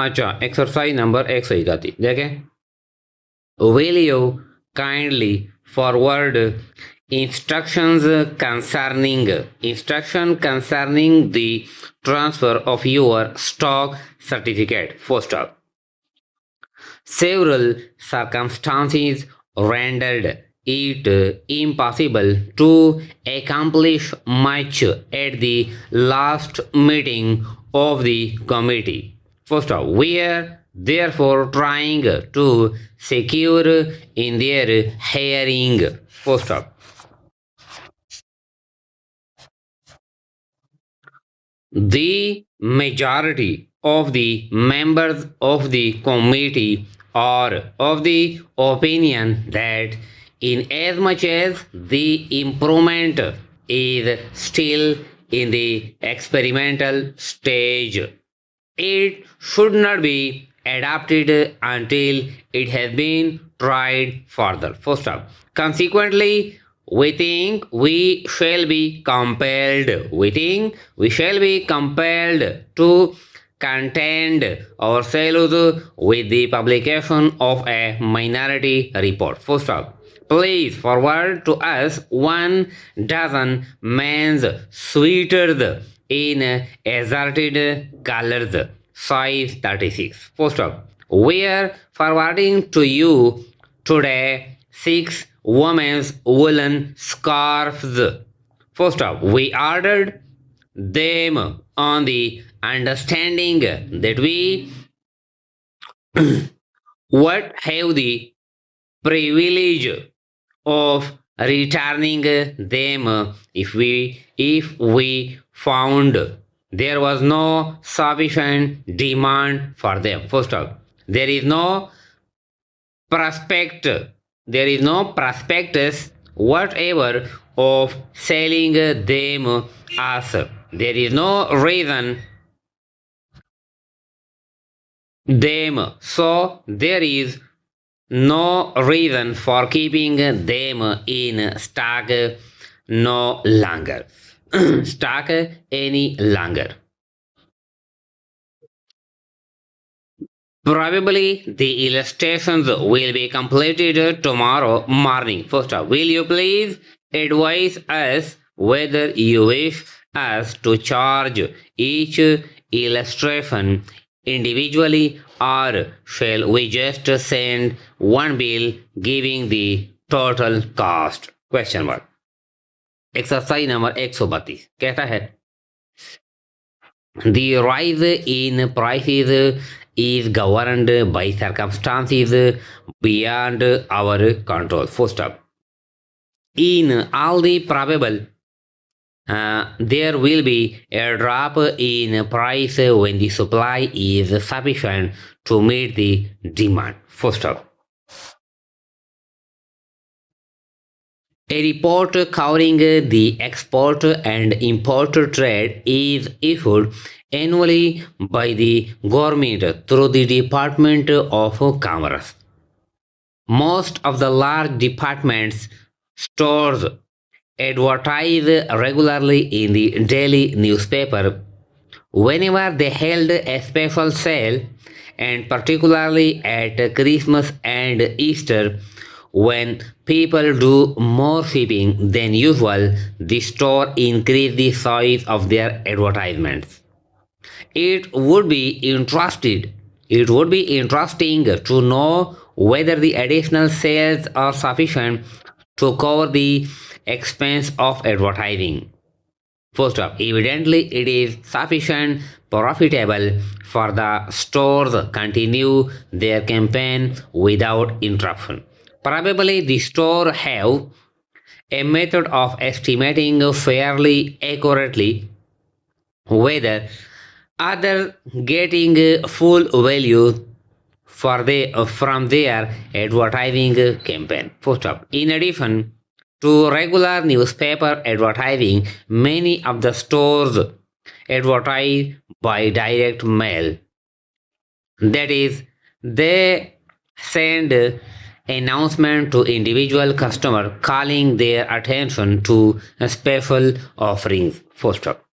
अच्छा, exercise number 131 देखें. Will you kindly forward instruction concerning the transfer of your stock certificate? First up, several circumstances rendered it impossible to accomplish much at the last meeting of the committee. First off, we are therefore trying to secure in their hearing. First off, the majority of the members of the committee are of the opinion that inasmuch as the improvement is still in the experimental stage, it should not be adapted until it has been tried further. First up, consequently, we think we shall be compelled to contend ourselves with the publication of a minority report. First up, please forward to us 1 dozen men's sweaters in assorted colors, size 36. First up, we are forwarding to you today 6 women's woolen scarves. First up, we ordered them on the understanding that we would have the privilege of returning them if we found there was no sufficient demand for them. First of all, there is no prospectus whatever of selling them us. There is no reason them, so there is no reason for keeping them in stock no longer. Stock any longer. Probably the illustrations will be completed tomorrow morning. First up, will you please advise us whether you wish us to charge each illustration individually, or shall we just send one bill giving the total cost? Question mark. Exercise number 132 कहता है, the rise in prices is governed by circumstances beyond our control. First up, in all the probable there will be a drop in price when the supply is sufficient to meet the demand. First up, a report covering the export and import trade is issued annually by the government through the Department of Commerce. Most of the large departments stores advertise regularly in the daily newspaper whenever they held a special sale, and particularly at Christmas and Easter, when people do more shipping than usual, the store increase the size of their advertisements. It would be interesting to know whether the additional sales are sufficient to cover the expense of advertising. First up, evidently it is sufficient profitable for the stores continue their campaign without interruption. Probably the store have a method of estimating fairly accurately whether others getting full value from their advertising campaign. First up, in addition to regular newspaper advertising, many of the stores advertise by direct mail. That is, they send announcement to individual customer calling their attention to special offerings. First up,